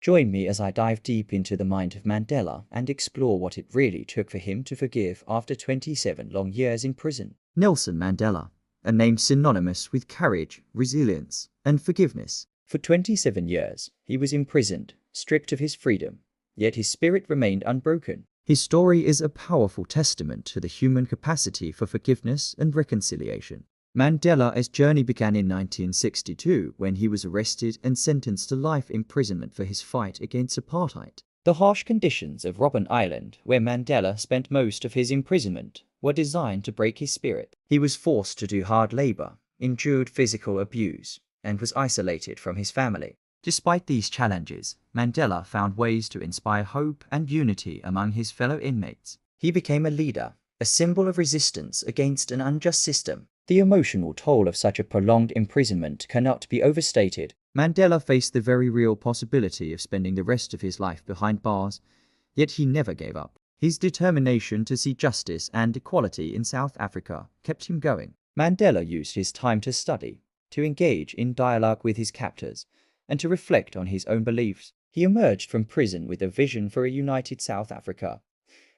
Join me as I dive deep into the mind of Mandela and explore what it really took for him to forgive after 27 long years in prison. Nelson Mandela, a name synonymous with courage, resilience, and forgiveness. For 27 years, he was imprisoned, stripped of his freedom, yet his spirit remained unbroken. His story is a powerful testament to the human capacity for forgiveness and reconciliation. Mandela's journey began in 1962 when he was arrested and sentenced to life imprisonment for his fight against apartheid. The harsh conditions of Robben Island, where Mandela spent most of his imprisonment, were designed to break his spirit. He was forced to do hard labor, endured physical abuse, and was isolated from his family. Despite these challenges, Mandela found ways to inspire hope and unity among his fellow inmates. He became a leader, a symbol of resistance against an unjust system. The emotional toll of such a prolonged imprisonment cannot be overstated. Mandela faced the very real possibility of spending the rest of his life behind bars, yet he never gave up. His determination to see justice and equality in South Africa kept him going. Mandela used his time to study, to engage in dialogue with his captors, and to reflect on his own beliefs. He emerged from prison with a vision for a united South Africa,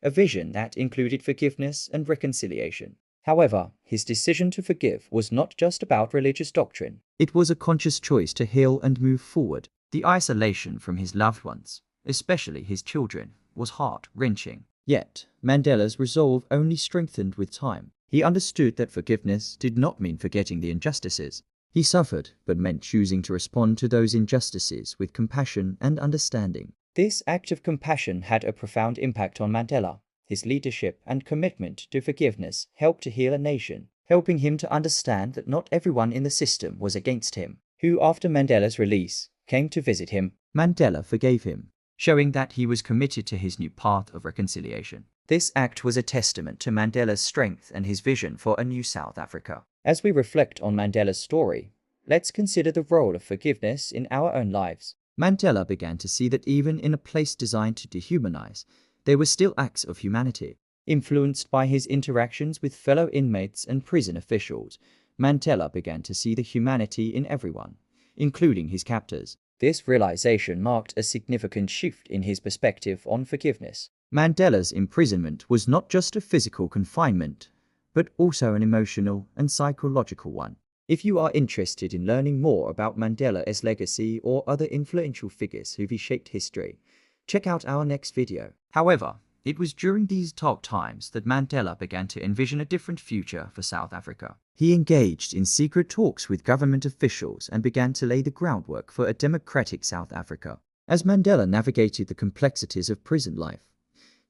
a vision that included forgiveness and reconciliation. However, his decision to forgive was not just about religious doctrine. It was a conscious choice to heal and move forward. The isolation from his loved ones, especially his children, was heart-wrenching. Yet, Mandela's resolve only strengthened with time. He understood that forgiveness did not mean forgetting the injustices he suffered, but meant choosing to respond to those injustices with compassion and understanding. This act of compassion had a profound impact on Mandela. His leadership and commitment to forgiveness helped to heal a nation, helping him to understand that not everyone in the system was against him. Who, after Mandela's release, came to visit him. Mandela forgave him, showing that he was committed to his new path of reconciliation. This act was a testament to Mandela's strength and his vision for a new South Africa. As we reflect on Mandela's story, let's consider the role of forgiveness in our own lives. Mandela began to see that even in a place designed to dehumanize, there were still acts of humanity. Influenced by his interactions with fellow inmates and prison officials, Mandela began to see the humanity in everyone, including his captors. This realization marked a significant shift in his perspective on forgiveness. Mandela's imprisonment was not just a physical confinement, but also an emotional and psychological one. If you are interested in learning more about Mandela's legacy or other influential figures who reshaped history, check out our next video. However, it was during these dark times that Mandela began to envision a different future for South Africa. He engaged in secret talks with government officials and began to lay the groundwork for a democratic South Africa. As Mandela navigated the complexities of prison life,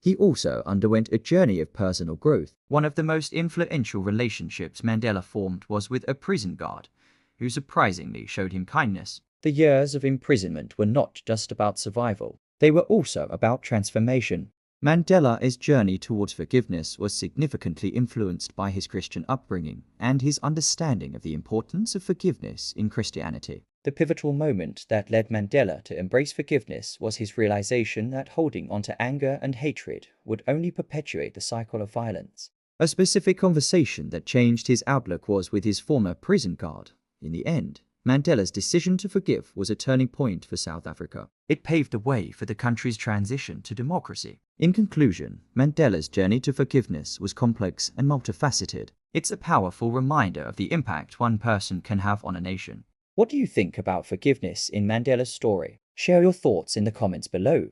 he also underwent a journey of personal growth. One of the most influential relationships Mandela formed was with a prison guard, who surprisingly showed him kindness. The years of imprisonment were not just about survival, they were also about transformation. Mandela's journey towards forgiveness was significantly influenced by his Christian upbringing and his understanding of the importance of forgiveness in Christianity. The pivotal moment that led Mandela to embrace forgiveness was his realization that holding onto anger and hatred would only perpetuate the cycle of violence. A specific conversation that changed his outlook was with his former prison guard. In the end, Mandela's decision to forgive was a turning point for South Africa. It paved the way for the country's transition to democracy. In conclusion, Mandela's journey to forgiveness was complex and multifaceted. It's a powerful reminder of the impact one person can have on a nation. What do you think about forgiveness in Mandela's story? Share your thoughts in the comments below.